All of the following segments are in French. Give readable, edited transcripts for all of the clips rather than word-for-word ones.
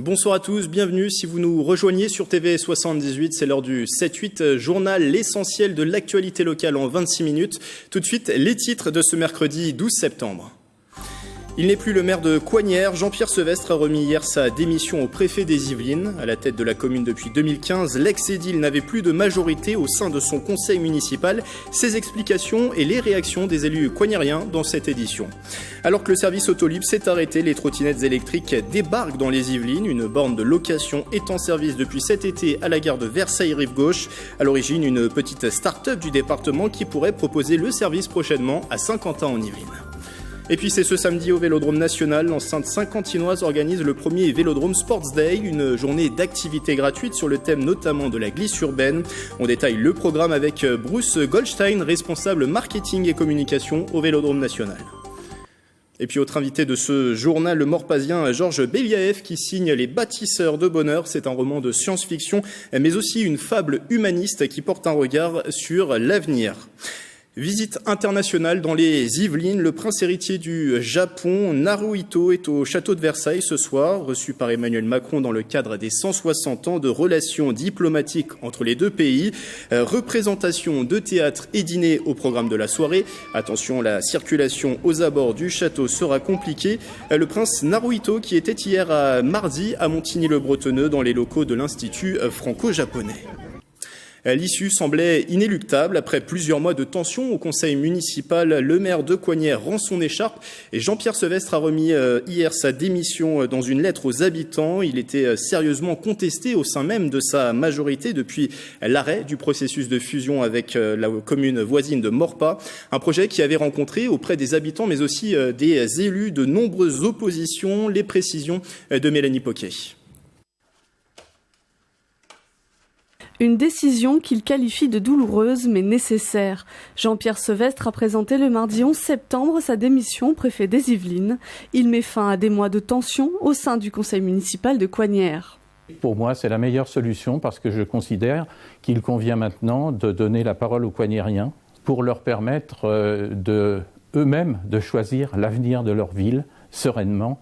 Bonsoir à tous, bienvenue. Si vous nous rejoignez sur TV 78, c'est l'heure du 7-8 journal, l'essentiel de l'actualité locale en 26 minutes. Tout de suite, les titres de ce mercredi 12 septembre. Il n'est plus le maire de Coignères. Jean-Pierre Sevestre a remis hier sa démission au préfet des Yvelines. À la tête de la commune depuis 2015, l'ex-édile n'avait plus de majorité au sein de son conseil municipal. Ses explications et les réactions des élus coignériens dans cette édition. Alors que le service Autolib s'est arrêté, les trottinettes électriques débarquent dans les Yvelines. Une borne de location est en service depuis cet été à la gare de Versailles-Rive-Gauche. À l'origine, une petite start-up du département qui pourrait proposer le service prochainement à Saint-Quentin en Yvelines. Et puis c'est ce samedi au Vélodrome National, l'enceinte Saint-Quentinoise organise le premier Vélodrome Sports Day, une journée d'activités gratuites sur le thème notamment de la glisse urbaine. On détaille le programme avec Bruce Goldstein, responsable marketing et communication au Vélodrome National. Et puis autre invité de ce journal, le Morpasien Georges Beliaev qui signe Les Bâtisseurs de Bonheur. C'est un roman de science-fiction mais aussi une fable humaniste qui porte un regard sur l'avenir. Visite internationale dans les Yvelines. Le prince héritier du Japon, Naruhito, est au château de Versailles ce soir, reçu par Emmanuel Macron dans le cadre des 160 ans de relations diplomatiques entre les deux pays. Représentation de théâtre et dîner au programme de la soirée. Attention, la circulation aux abords du château sera compliquée. Le prince Naruhito, qui était hier à mardi à Montigny-le-Bretonneux dans les locaux de l'Institut franco-japonais. L'issue semblait inéluctable. Après plusieurs mois de tension au conseil municipal, le maire de Coignères rend son écharpe et Jean-Pierre Sevestre a remis hier sa démission dans une lettre aux habitants. Il était sérieusement contesté au sein même de sa majorité depuis l'arrêt du processus de fusion avec la commune voisine de Maurepas. Un projet qui avait rencontré auprès des habitants mais aussi des élus de nombreuses oppositions. Les précisions de Mélanie Poquet. Une décision qu'il qualifie de douloureuse mais nécessaire. Jean-Pierre Sevestre a présenté le mardi 11 septembre sa démission au préfet des Yvelines. Il met fin à des mois de tension au sein du conseil municipal de Coignères. Pour moi, c'est la meilleure solution parce que je considère qu'il convient maintenant de donner la parole aux Coignériens pour leur permettre eux-mêmes de choisir l'avenir de leur ville sereinement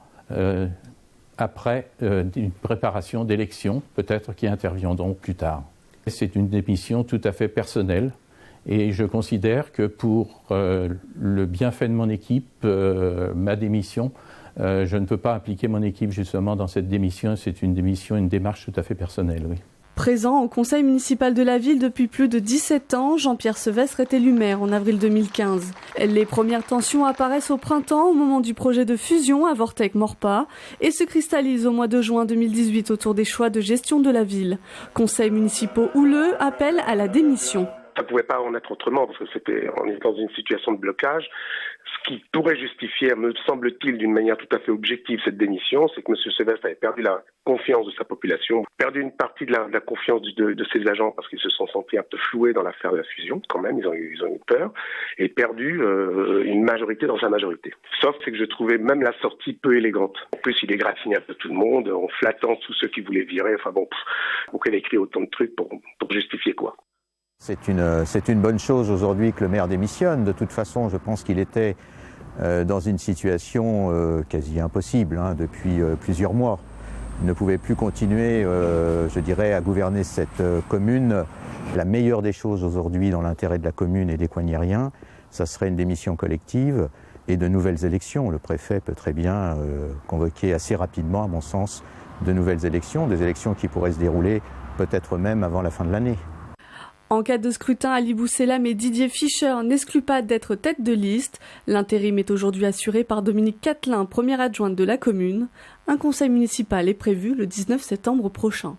après une préparation d'élections, peut-être qui interviendront plus tard. C'est une démission tout à fait personnelle et je considère que pour le bienfait de mon équipe, ma démission, je ne peux pas impliquer mon équipe justement dans cette démission. C'est une démission, une démarche tout à fait personnelle, oui. Présent au conseil municipal de la ville depuis plus de 17 ans, Jean-Pierre Sevestre est élu maire en avril 2015. Les premières tensions apparaissent au printemps au moment du projet de fusion à Vortec-Maurepas et se cristallisent au mois de juin 2018 autour des choix de gestion de la ville. Conseils municipaux houleux appellent à la démission. Ça ne pouvait pas en être autrement parce que on est dans une situation de blocage. Ce qui pourrait justifier, me semble-t-il, d'une manière tout à fait objective cette démission, c'est que M. Sevestre avait perdu la confiance de sa population, perdu une partie de la confiance de ses agents parce qu'ils se sont sentis un peu floués dans l'affaire de la fusion, quand même, ils ont eu peur, et perdu une majorité dans sa majorité. Sauf c'est que je trouvais même la sortie peu élégante. En plus, il égratignait un peu tout le monde en flattant tous ceux qui voulaient virer. Enfin bon, pourquoi il a écrit autant de trucs pour justifier quoi ? C'est une bonne chose aujourd'hui que le maire démissionne. De toute façon, je pense qu'il était dans une situation quasi impossible depuis plusieurs mois. Il ne pouvait plus continuer, je dirais, à gouverner cette commune. La meilleure des choses aujourd'hui dans l'intérêt de la commune et des Coignériens, ça serait une démission collective et de nouvelles élections. Le préfet peut très bien convoquer assez rapidement, à mon sens, de nouvelles élections, des élections qui pourraient se dérouler peut-être même avant la fin de l'année. En cas de scrutin, Ali Bousselam et Didier Fischer n'excluent pas d'être tête de liste. L'intérim est aujourd'hui assuré par Dominique Catelin, première adjointe de la commune. Un conseil municipal est prévu le 19 septembre prochain.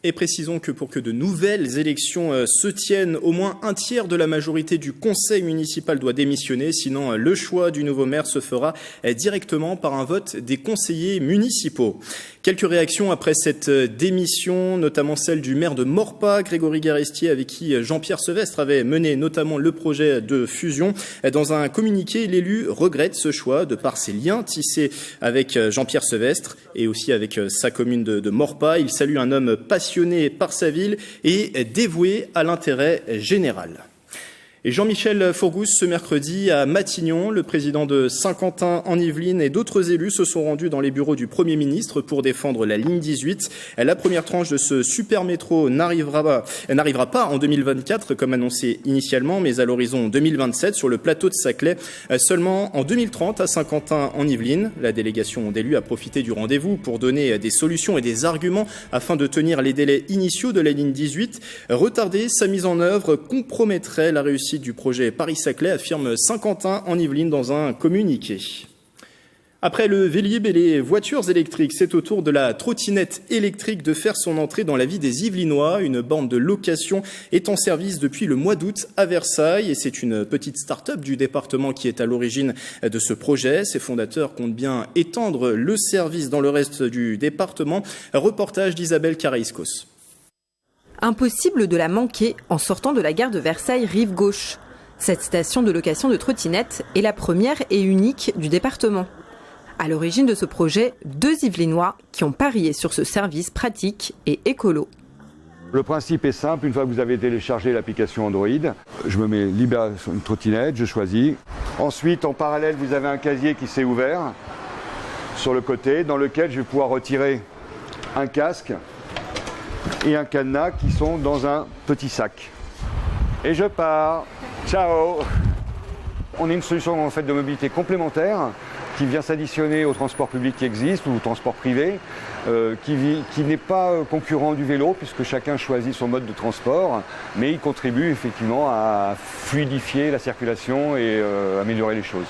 Et précisons que pour que de nouvelles élections se tiennent, au moins un tiers de la majorité du conseil municipal doit démissionner. Sinon, le choix du nouveau maire se fera directement par un vote des conseillers municipaux. Quelques réactions après cette démission, notamment celle du maire de Maurepas, Grégory Garestier, avec qui Jean-Pierre Sevestre avait mené notamment le projet de fusion. Dans un communiqué, l'élu regrette ce choix de par ses liens tissés avec Jean-Pierre Sevestre et aussi avec sa commune de Maurepas. Il salue un homme passionné par sa ville et dévoué à l'intérêt général. Et Jean-Michel Fourgousse, ce mercredi à Matignon, le président de Saint-Quentin en Yvelines et d'autres élus se sont rendus dans les bureaux du Premier ministre pour défendre la ligne 18. La première tranche de ce super métro n'arrivera pas en 2024 comme annoncé initialement, mais à l'horizon 2027 sur le plateau de Saclay, seulement en 2030 à Saint-Quentin en Yvelines. La délégation d'élus a profité du rendez-vous pour donner des solutions et des arguments afin de tenir les délais initiaux de la ligne 18. Retarder sa mise en œuvre compromettrait la réussite du projet Paris-Saclay, affirme Saint-Quentin en Yvelines dans un communiqué. Après le Vélib et les voitures électriques, c'est au tour de la trottinette électrique de faire son entrée dans la vie des Yvelinois. Une borne de location est en service depuis le mois d'août à Versailles et c'est une petite start-up du département qui est à l'origine de ce projet. Ses fondateurs comptent bien étendre le service dans le reste du département. Reportage d'Isabelle Karaïskos. Impossible de la manquer en sortant de la gare de Versailles rive gauche. Cette station de location de trottinettes est la première et unique du département. À l'origine de ce projet, 2 Yvelinois qui ont parié sur ce service pratique et écolo. Le principe est simple, une fois que vous avez téléchargé l'application Android, je me mets libre sur une trottinette, je choisis. Ensuite, en parallèle, vous avez un casier qui s'est ouvert sur le côté dans lequel je vais pouvoir retirer un casque et un cadenas qui sont dans un petit sac. Et je pars. Ciao. On est une solution en fait de mobilité complémentaire qui vient s'additionner au transport public qui existe ou au transport privé, qui n'est pas concurrent du vélo puisque chacun choisit son mode de transport, mais il contribue effectivement à fluidifier la circulation et améliorer les choses.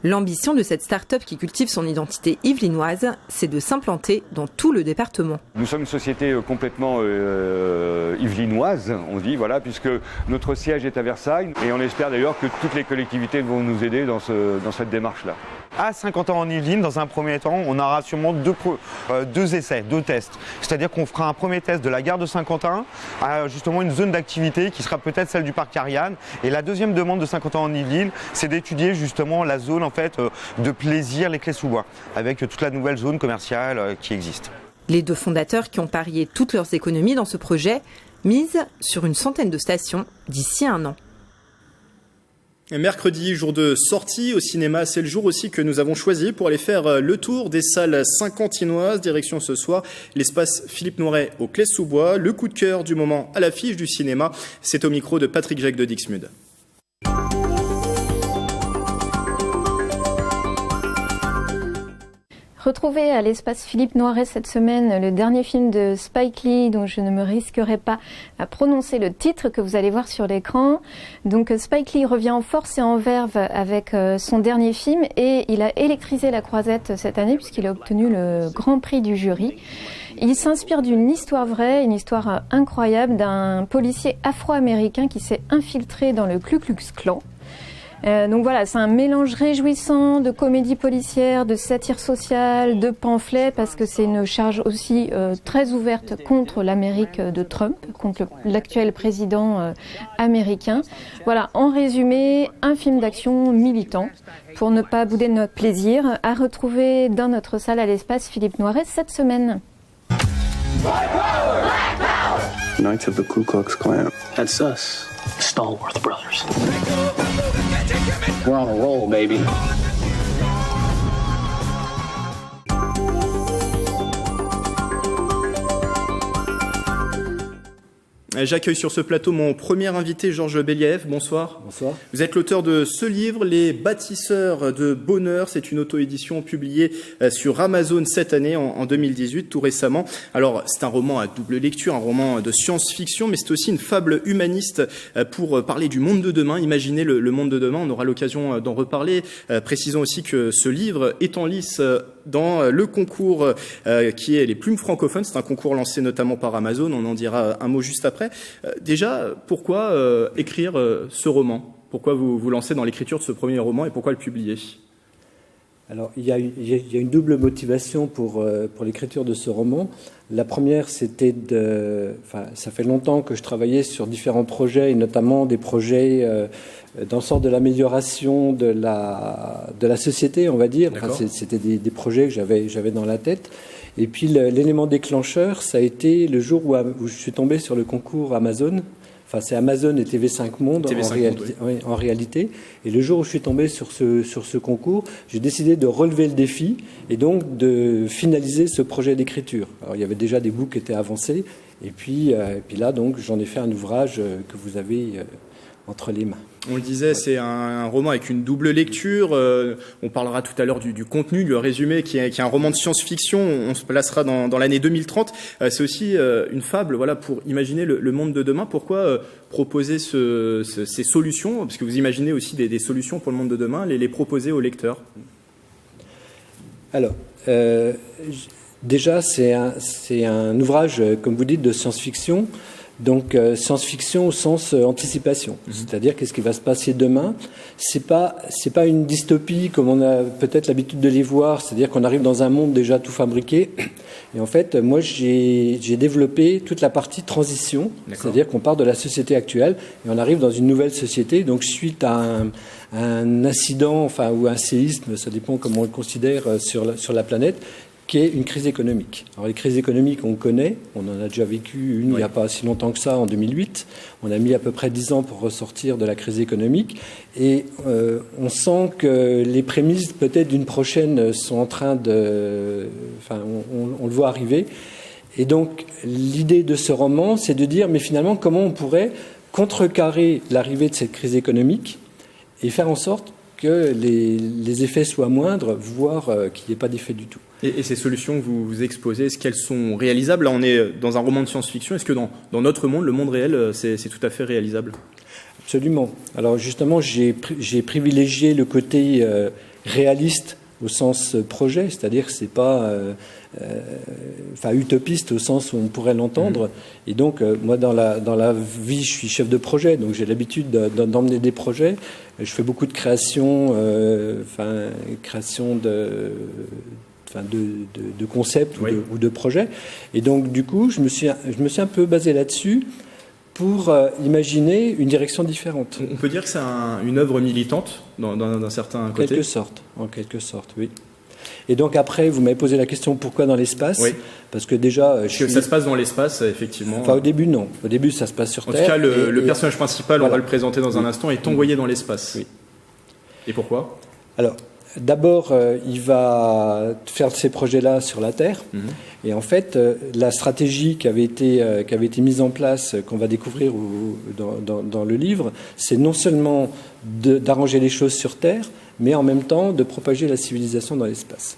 L'ambition de cette start-up qui cultive son identité yvelinoise, c'est de s'implanter dans tout le département. Nous sommes une société complètement yvelinoise, on dit, voilà, puisque notre siège est à Versailles et on espère d'ailleurs que toutes les collectivités vont nous aider dans cette démarche-là. À Saint-Quentin en Yvelines, dans un premier temps, on aura sûrement deux essais, 2 tests. C'est-à-dire qu'on fera un premier test de la gare de Saint-Quentin à justement une zone d'activité qui sera peut-être celle du parc Ariane. Et la deuxième demande de Saint-Quentin en Yvelines, c'est d'étudier justement la zone en fait de plaisir, les Clés-sous-Bois, avec toute la nouvelle zone commerciale qui existe. Les 2 fondateurs qui ont parié toutes leurs économies dans ce projet misent sur une centaine de stations d'ici 1 an. Mercredi, jour de sortie au cinéma, c'est le jour aussi que nous avons choisi pour aller faire le tour des salles saint-quentinoises. Direction ce soir, l'espace Philippe Noiret au Clés-sous-Bois. Le coup de cœur du moment à l'affiche du cinéma, c'est au micro de Patrick Jacques de Dixmude. Retrouvez à l'espace Philippe Noiret cette semaine le dernier film de Spike Lee, dont je ne me risquerai pas à prononcer le titre que vous allez voir sur l'écran. Donc Spike Lee revient en force et en verve avec son dernier film et il a électrisé la Croisette cette année puisqu'il a obtenu le grand prix du jury. Il s'inspire d'une histoire vraie, une histoire incroyable d'un policier afro-américain qui s'est infiltré dans le Ku Klux Klan. Donc voilà, c'est un mélange réjouissant de comédie policière, de satire sociale, de pamphlet, parce que c'est une charge aussi très ouverte contre l'Amérique de Trump, contre l'actuel président américain. Voilà, en résumé, un film d'action militant, pour ne pas bouder de notre plaisir, à retrouver dans notre salle à l'espace Philippe Noiret cette semaine. Black power! Black power! Knights of the Ku Klux Klan. That's us, Stallworth Brothers. We're on a roll, baby. J'accueille sur ce plateau mon premier invité, Georges Belliève. Bonsoir. Bonsoir. Vous êtes l'auteur de ce livre, Les bâtisseurs de bonheur. C'est une auto-édition publiée sur Amazon cette année, en 2018, tout récemment. Alors, c'est un roman à double lecture, un roman de science-fiction, mais c'est aussi une fable humaniste pour parler du monde de demain. Imaginez le monde de demain, on aura l'occasion d'en reparler. Précisons aussi que ce livre est en lice dans le concours qui est les plumes francophones. C'est un concours lancé notamment par Amazon. On en dira un mot juste après. Déjà, pourquoi écrire ce roman ? Pourquoi vous lancez dans l'écriture de ce premier roman et pourquoi le publier ? Alors, il y a une double motivation pour l'écriture de ce roman. La première, c'était ça fait longtemps que je travaillais sur différents projets, et notamment des projets dans le sens de l'amélioration de la société, on va dire. Enfin, c'était des projets que j'avais dans la tête. Et puis l'élément déclencheur, ça a été le jour où je suis tombé sur le concours Amazon, Enfin, c'est Amazon et TV5 Monde en réalité. Et le jour où je suis tombé sur ce concours, j'ai décidé de relever le défi et donc de finaliser ce projet d'écriture. Alors, il y avait déjà des bouts qui étaient avancés. Et puis là, donc, j'en ai fait un ouvrage que vous avez entre les mains. On le disait, c'est un roman avec une double lecture. On parlera tout à l'heure du contenu, le résumé, qui est un roman de science-fiction. On se placera dans l'année 2030. C'est aussi une fable, voilà, pour imaginer le monde de demain. Pourquoi proposer ces solutions? Parce que vous imaginez aussi des solutions pour le monde de demain, les proposer aux lecteurs. Alors, déjà, c'est un ouvrage, comme vous dites, de science-fiction. Donc science-fiction au sens anticipation, c'est-à-dire qu'est-ce qui va se passer demain. C'est pas une dystopie comme on a peut-être l'habitude de les voir, c'est-à-dire qu'on arrive dans un monde déjà tout fabriqué. Et en fait, moi j'ai développé toute la partie transition, c'est-à-dire qu'on part de la société actuelle et on arrive dans une nouvelle société. Donc suite à un incident, enfin ou un séisme, ça dépend comment on le considère sur la planète, qui est une crise économique. Alors les crises économiques, on connaît, on en a déjà vécu une il n'y a pas si longtemps que ça, en 2008. On a mis à peu près 10 ans pour ressortir de la crise économique. Et on sent que les prémices peut-être d'une prochaine sont en train de... Enfin, on le voit arriver. Et donc l'idée de ce roman, c'est de dire, mais finalement, comment on pourrait contrecarrer l'arrivée de cette crise économique et faire en sorte que les effets soient moindres, voire qu'il n'y ait pas d'effet du tout. Et ces solutions que vous exposez, est-ce qu'elles sont réalisables? Là, on est dans un roman de science-fiction. Est-ce que dans notre monde, le monde réel, c'est tout à fait réalisable? Absolument. Alors justement, j'ai privilégié le côté réaliste au sens projet, c'est-à-dire que c'est pas utopiste au sens où on pourrait l'entendre. Et donc, moi, dans la vie, je suis chef de projet, donc j'ai l'habitude d'emmener des projets. Je fais beaucoup de création de concepts ou de projets. Et donc, du coup, je me suis un peu basé là-dessus pour imaginer une direction différente. On peut dire que c'est une œuvre militante d'un certain côté. En quelque sorte, oui. Et donc après, vous m'avez posé la question pourquoi dans l'espace? Oui. Parce que déjà... Ça se passe dans l'espace, effectivement. Enfin, au début, non. Au début, ça se passe sur Terre. En tout cas, le personnage principal, on va le présenter dans un instant, est envoyé dans l'espace. Oui. Et pourquoi? Alors, d'abord, il va faire ces projets-là sur la Terre. Et en fait, la stratégie qui avait été mise en place, qu'on va découvrir dans le livre, c'est non seulement d'arranger les choses sur Terre, mais en même temps de propager la civilisation dans l'espace.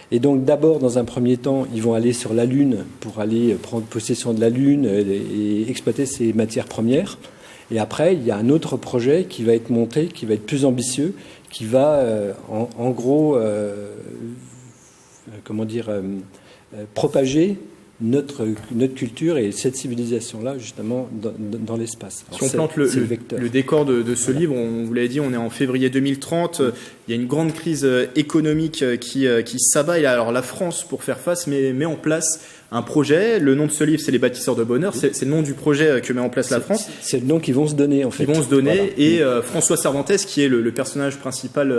Et donc d'abord, dans un premier temps, ils vont aller sur la Lune pour aller prendre possession de la Lune et exploiter ses matières premières. Et après, il y a un autre projet qui va être monté, qui va être plus ambitieux, qui va en gros propager notre culture et cette civilisation-là, justement, dans l'espace. Alors, si on plante le décor de ce livre, on vous l'avait dit, on est en février 2030, il y a une grande crise économique qui s'abat. Et alors la France, pour faire face, met en place un projet. Le nom de ce livre, c'est Les Bâtisseurs de Bonheur. C'est le nom du projet que met en place la France. C'est le nom qu'ils vont se donner, en fait. Ils vont se donner. Voilà. Et François Cervantes, qui est le personnage principal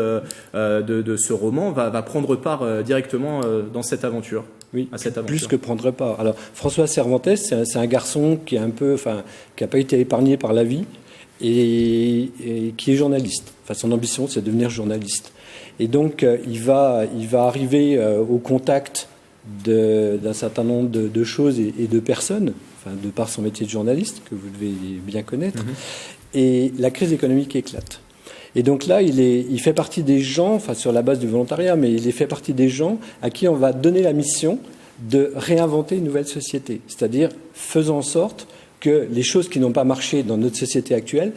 de ce roman, va prendre part directement dans cette aventure. Oui, plus que prendre part. Alors, François Cervantes, c'est un garçon qui n'a pas été épargné par la vie et qui est journaliste. Enfin, son ambition, c'est de devenir journaliste. Et donc, il va arriver au contact d'un certain nombre de choses et de personnes, de par son métier de journaliste, que vous devez bien connaître. Et la crise économique éclate. Et donc là, il fait partie des gens, sur la base du volontariat, mais il fait partie des gens à qui on va donner la mission de réinventer une nouvelle société. C'est-à-dire, faisant en sorte que les choses qui n'ont pas marché dans notre société actuelle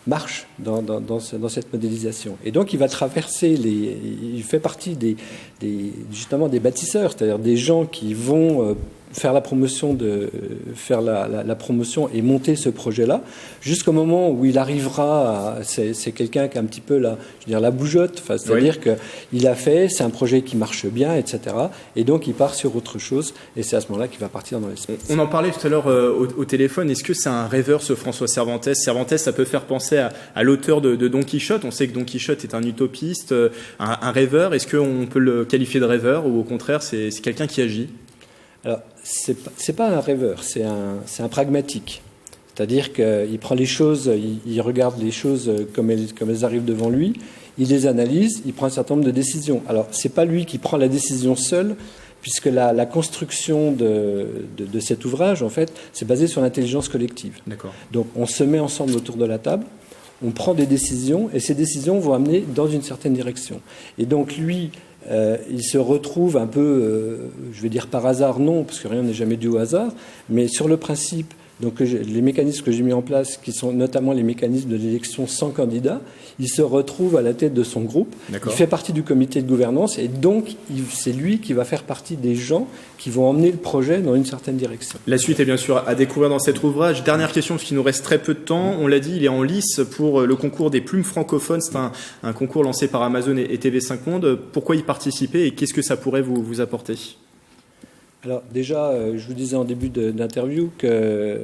marchent dans cette modélisation. Et donc, il va traverser il fait partie justement des bâtisseurs, c'est-à-dire des gens qui vont faire la promotion la promotion et monter ce projet-là, jusqu'au moment où il arrivera c'est quelqu'un qui a un petit peu la bougeotte, c'est-à-dire qu'il a fait, c'est un projet qui marche bien, etc. Et donc il part sur autre chose, et c'est à ce moment-là qu'il va partir dans l'espace. On en parlait tout à l'heure au téléphone. Est-ce que c'est un rêveur, ce François Cervantes? Cervantes, ça peut faire penser à l'auteur de Don Quichotte. On sait que Don Quichotte est un utopiste, un rêveur. Est-ce qu'on peut le qualifier de rêveur, ou au contraire, c'est quelqu'un qui agit? Alors, c'est pas un rêveur, c'est un pragmatique. C'est-à-dire qu'il prend les choses, il regarde les choses comme elles arrivent devant lui, il les analyse, il prend un certain nombre de décisions. Alors, c'est pas lui qui prend la décision seul, puisque la construction de cet ouvrage, en fait, c'est basé sur l'intelligence collective. D'accord. Donc, on se met ensemble autour de la table, on prend des décisions, et ces décisions vont amener dans une certaine direction. Et donc, lui, il se retrouve un peu, je vais dire par hasard, non, parce que rien n'est jamais dû au hasard, mais sur le principe, donc les mécanismes que j'ai mis en place, qui sont notamment les mécanismes de l'élection sans candidat, il se retrouve à la tête de son groupe. D'accord. Il fait partie du comité de gouvernance et donc c'est lui qui va faire partie des gens qui vont emmener le projet dans une certaine direction. La suite est bien sûr à découvrir dans cet ouvrage. Dernière question, parce qu'il nous reste très peu de temps. On l'a dit, il est en lice pour le concours des plumes francophones. C'est un concours lancé par Amazon et TV5 Monde. Pourquoi y participer et qu'est-ce que ça pourrait vous apporter ? Alors déjà, je vous disais en début d'interview que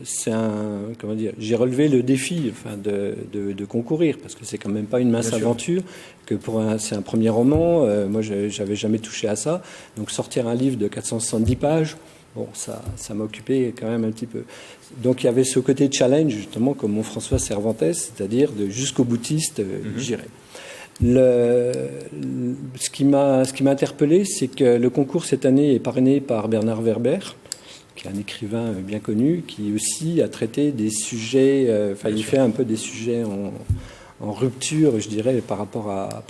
j'ai relevé le défi, de concourir, parce que c'est quand même pas une mince aventure, que c'est un premier roman. Moi, j'avais jamais touché à ça, donc sortir un livre de 470 pages, bon, ça m'a occupé quand même un petit peu. Donc il y avait ce côté challenge justement, comme mon François Cervantes, c'est-à-dire de jusqu'au boutiste, j'irai. Ce qui m'a interpellé, c'est que le concours cette année est parrainé par Bernard Werber, qui est un écrivain bien connu, qui aussi a traité des sujets, il fait un peu des sujets en rupture, je dirais, par rapport à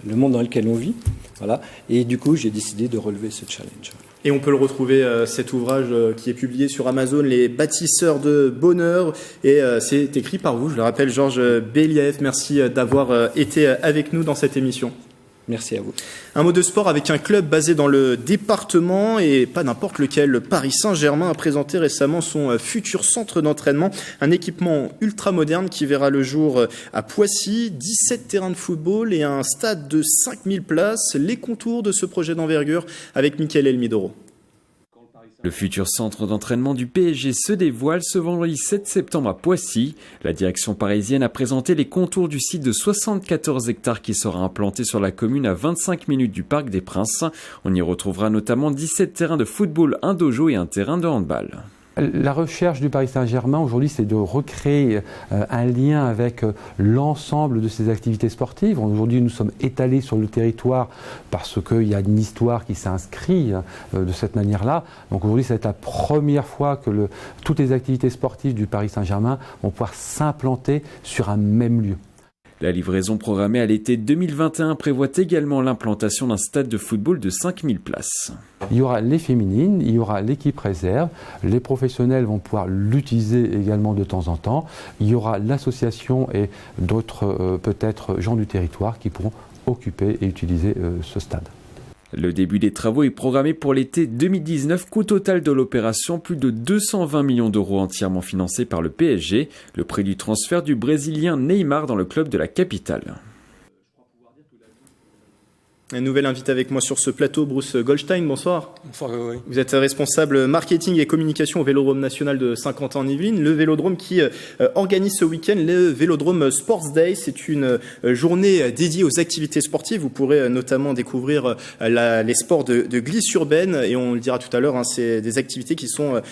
le monde dans lequel on vit. Voilà. Et du coup, j'ai décidé de relever ce challenge. Et on peut le retrouver, cet ouvrage qui est publié sur Amazon, Les bâtisseurs de bonheur. Et c'est écrit par vous, je le rappelle, Georges Beliaeff. Merci d'avoir été avec nous dans cette émission. Merci à vous. Un mot de sport avec un club basé dans le département et pas n'importe lequel. Le Paris Saint-Germain a présenté récemment son futur centre d'entraînement, un équipement ultra moderne qui verra le jour à Poissy, 17 terrains de football et un stade de 5000 places. Les contours de ce projet d'envergure avec Mickaël Elmidoro. Le futur centre d'entraînement du PSG se dévoile ce vendredi 7 septembre à Poissy. La direction parisienne a présenté les contours du site de 74 hectares qui sera implanté sur la commune à 25 minutes du Parc des Princes. On y retrouvera notamment 17 terrains de football, un dojo et un terrain de handball. La recherche du Paris Saint-Germain aujourd'hui, c'est de recréer un lien avec l'ensemble de ses activités sportives. Aujourd'hui, nous sommes étalés sur le territoire parce qu'il y a une histoire qui s'inscrit de cette manière-là. Donc aujourd'hui, c'est la première fois que toutes les activités sportives du Paris Saint-Germain vont pouvoir s'implanter sur un même lieu. La livraison programmée à l'été 2021 prévoit également l'implantation d'un stade de football de 5000 places. Il y aura les féminines, il y aura l'équipe réserve, les professionnels vont pouvoir l'utiliser également de temps en temps. Il y aura l'association et d'autres peut-être gens du territoire qui pourront occuper et utiliser ce stade. Le début des travaux est programmé pour l'été 2019. Coût total de l'opération, plus de 220 millions d'euros entièrement financés par le PSG. Le prix du transfert du Brésilien Neymar dans le club de la capitale. Un nouvel invité avec moi sur ce plateau, Bruce Goldstein, bonsoir. Bonsoir, oui. Vous êtes responsable marketing et communication au Vélodrome national de Saint-Quentin-en-Yvelines, le Vélodrome qui organise ce week-end le Vélodrome Sports Day. C'est une journée dédiée aux activités sportives. Vous pourrez notamment découvrir les sports de glisse urbaine et on le dira tout à l'heure, hein, c'est des activités qui sont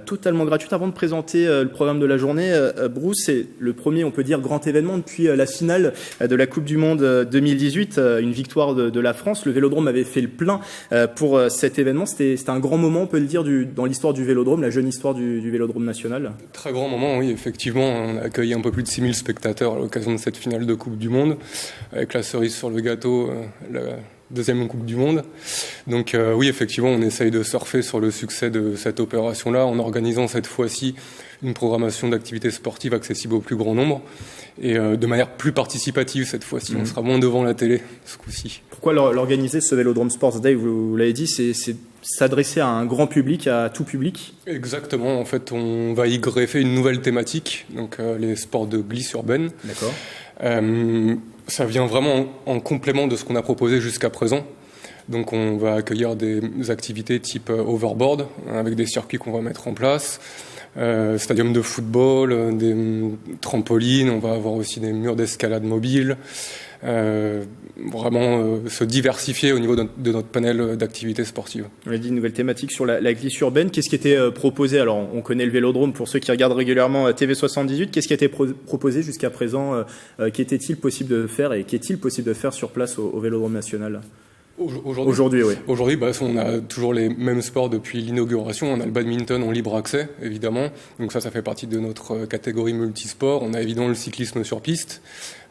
totalement gratuites. Avant de présenter le programme de la journée, Bruce, c'est le premier, on peut dire, grand événement depuis la finale de la Coupe du Monde 2018, une victoire de la France. Le Vélodrome avait fait le plein pour cet événement. C'était un grand moment, on peut le dire, dans l'histoire du Vélodrome, la jeune histoire du Vélodrome national. Très grand moment, oui, effectivement. On a accueilli un peu plus de 6000 spectateurs à l'occasion de cette finale de Coupe du Monde, avec la cerise sur le gâteau, la deuxième Coupe du Monde. Donc oui, effectivement, on essaye de surfer sur le succès de cette opération-là en organisant cette fois-ci une programmation d'activités sportives accessible au plus grand nombre et de manière plus participative cette fois-ci. On sera moins devant la télé ce coup-ci. Pourquoi l'organiser, ce Vélodrome Sports Day, vous l'avez dit, c'est s'adresser à un grand public, à tout public? Exactement, en fait on va y greffer une nouvelle thématique, donc les sports de glisse urbaine. D'accord. Ça vient vraiment en complément de ce qu'on a proposé jusqu'à présent. Donc on va accueillir des activités type overboard, avec des circuits qu'on va mettre en place, stadium de football, des trampolines, on va avoir aussi des murs d'escalade mobiles, vraiment se diversifier au niveau de notre panel d'activités sportives. On a dit une nouvelle thématique sur la glisse urbaine. Qu'est-ce qui était proposé? Alors, on connaît le Vélodrome pour ceux qui regardent régulièrement TV78. Qu'est-ce qui a été proposé jusqu'à présent? Qu'était-il possible de faire et qu'est-il possible de faire sur place au Vélodrome national? Aujourd'hui, oui. Aujourd'hui, on a toujours les mêmes sports depuis l'inauguration. On a le badminton en libre accès, évidemment. Donc ça fait partie de notre catégorie multisport. On a évidemment le cyclisme sur piste,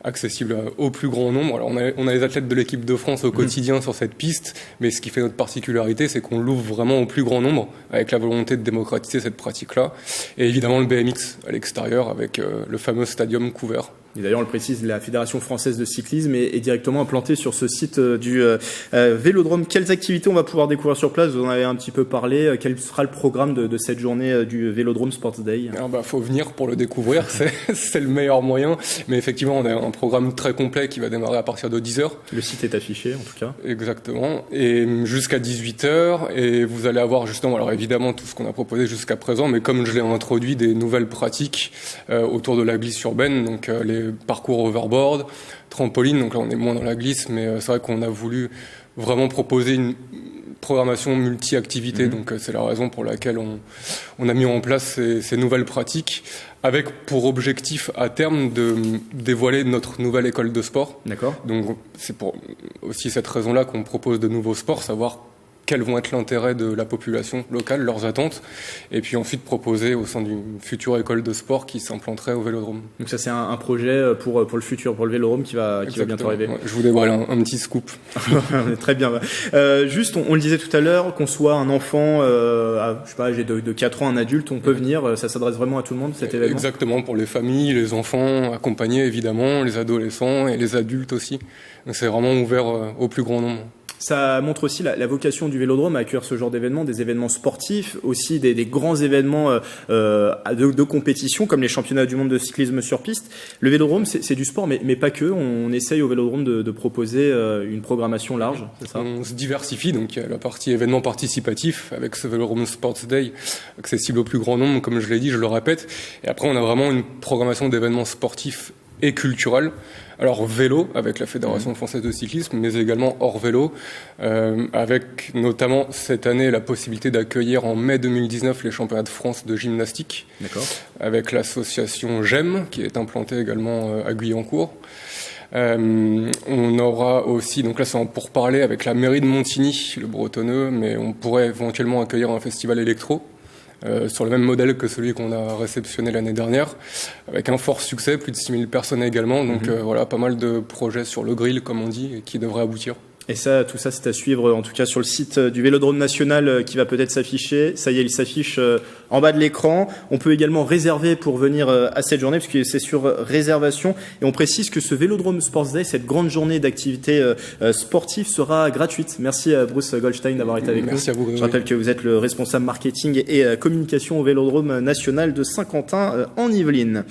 accessible au plus grand nombre. Alors on a les athlètes de l'équipe de France au quotidien sur cette piste, mais ce qui fait notre particularité, c'est qu'on l'ouvre vraiment au plus grand nombre, avec la volonté de démocratiser cette pratique-là. Et évidemment le BMX à l'extérieur, avec le fameux stadium couvert. Et d'ailleurs, on le précise, la Fédération française de cyclisme est directement implantée sur ce site du Vélodrome. Quelles activités on va pouvoir découvrir sur place? Vous en avez un petit peu parlé. Quel sera le programme de cette journée du Vélodrome Sports Day? Faut venir pour le découvrir, c'est le meilleur moyen. Mais effectivement, on a un programme très complet qui va démarrer à partir de 10h. Le site est affiché, en tout cas. Exactement. Et jusqu'à 18h. Et vous allez avoir justement, alors évidemment, tout ce qu'on a proposé jusqu'à présent, mais comme je l'ai introduit, des nouvelles pratiques autour de la glisse urbaine, donc les parcours overboard, trampoline, donc là on est moins dans la glisse, mais c'est vrai qu'on a voulu vraiment proposer une programmation multi-activité, donc c'est la raison pour laquelle on a mis en place ces nouvelles pratiques, avec pour objectif à terme de dévoiler notre nouvelle école de sport. D'accord. Donc c'est pour aussi cette raison-là qu'on propose de nouveaux sports, savoir quels vont être l'intérêt de la population locale, leurs attentes, et puis ensuite proposer au sein d'une future école de sport qui s'implanterait au Vélodrome. Donc ça c'est un projet pour le futur, pour le Vélodrome qui va bientôt arriver. Ouais, je vous dévoile un petit scoop. Très bien. Juste, on le disait tout à l'heure, qu'on soit un enfant, âgé de 4 ans, un adulte, on peut venir, ça s'adresse vraiment à tout le monde cet événement? Exactement, pour les familles, les enfants accompagnés évidemment, les adolescents et les adultes aussi. Donc c'est vraiment ouvert au plus grand nombre. Ça montre aussi la vocation du Vélodrome à accueillir ce genre d'événements, des événements sportifs, aussi des grands événements de compétition comme les championnats du monde de cyclisme sur piste. Le Vélodrome, c'est du sport, mais pas que. On essaye au Vélodrome de proposer une programmation large, c'est ça? On se diversifie, donc il y a la partie événements participatifs avec ce Vélodrome Sports Day accessible au plus grand nombre, comme je l'ai dit, je le répète. Et après, on a vraiment une programmation d'événements sportifs et culturels. Alors vélo avec la Fédération française de cyclisme, mais également hors vélo, avec notamment cette année la possibilité d'accueillir en mai 2019 les championnats de France de gymnastique. D'accord. Avec l'association GEM qui est implantée également à Guyancourt. On aura aussi, donc là c'est en pourparlers avec la mairie de Montigny, le Bretonneux, mais on pourrait éventuellement accueillir un festival électro. Sur le même modèle que celui qu'on a réceptionné l'année dernière, avec un fort succès, plus de 6000 personnes également, donc voilà, pas mal de projets sur le grill, comme on dit, qui devraient aboutir. Et ça, tout ça, c'est à suivre, en tout cas sur le site du Vélodrome National qui va peut-être s'afficher. Ça y est, il s'affiche en bas de l'écran. On peut également réserver pour venir à cette journée, puisque c'est sur réservation. Et on précise que ce Vélodrome Sports Day, cette grande journée d'activités sportives, sera gratuite. Merci à Bruce Goldstein d'avoir été avec nous. Merci à vous. Je rappelle que vous êtes le responsable marketing et communication au Vélodrome National de Saint-Quentin en Yvelines.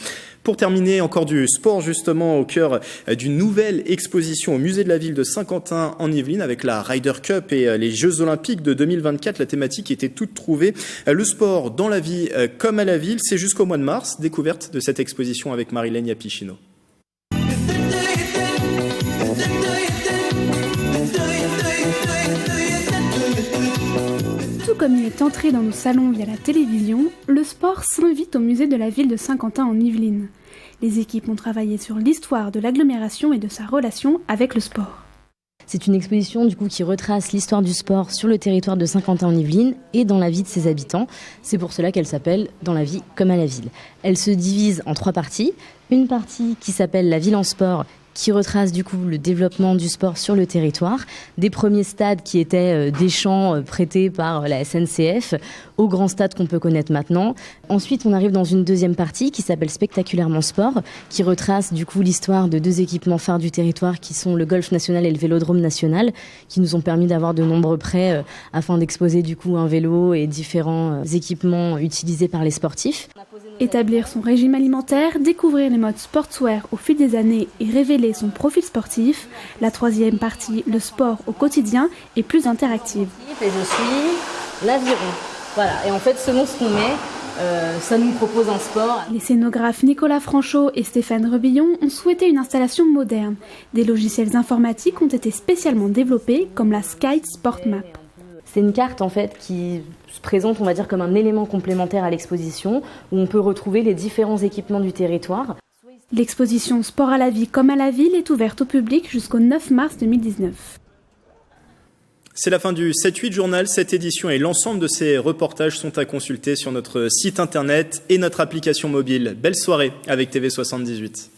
Pour terminer, encore du sport justement au cœur d'une nouvelle exposition au musée de la ville de Saint-Quentin en Yvelines avec la Ryder Cup et les Jeux Olympiques de 2024. La thématique était toute trouvée. Le sport dans la vie comme à la ville, c'est jusqu'au mois de mars. Découverte de cette exposition avec Marilène Yapichino. Comme il est entré dans nos salons via la télévision, le sport s'invite au musée de la ville de Saint-Quentin en Yvelines. Les équipes ont travaillé sur l'histoire de l'agglomération et de sa relation avec le sport. C'est une exposition du coup qui retrace l'histoire du sport sur le territoire de Saint-Quentin en Yvelines et dans la vie de ses habitants. C'est pour cela qu'elle s'appelle Dans la vie comme à la ville. Elle se divise en 3 parties. Une partie qui s'appelle La ville en sport, qui retrace du coup le développement du sport sur le territoire, des premiers stades qui étaient des champs prêtés par la SNCF aux grands stades qu'on peut connaître maintenant. Ensuite, on arrive dans une deuxième partie qui s'appelle Spectaculairement sport, qui retrace du coup l'histoire de 2 équipements phares du territoire qui sont le Golf National et le Vélodrome National, qui nous ont permis d'avoir de nombreux prêts afin d'exposer du coup un vélo et différents équipements utilisés par les sportifs. Établir son régime alimentaire, découvrir les modes sportswear au fil des années et révéler son profil sportif. La 3e partie, le sport au quotidien, est plus interactive. Et je suis l'aviron. Voilà. Et en fait, selon ce qu'on met, ça nous propose un sport. Les scénographes Nicolas Franchot et Stéphane Rebillon ont souhaité une installation moderne. Des logiciels informatiques ont été spécialement développés, comme la Sky Sport Map. C'est une carte en fait qui se présente, on va dire, comme un élément complémentaire à l'exposition, où on peut retrouver les différents équipements du territoire. L'exposition Sport à la vie comme à la ville est ouverte au public jusqu'au 9 mars 2019. C'est la fin du 7-8 journal. Cette édition et l'ensemble de ces reportages sont à consulter sur notre site internet et notre application mobile. Belle soirée avec TV78.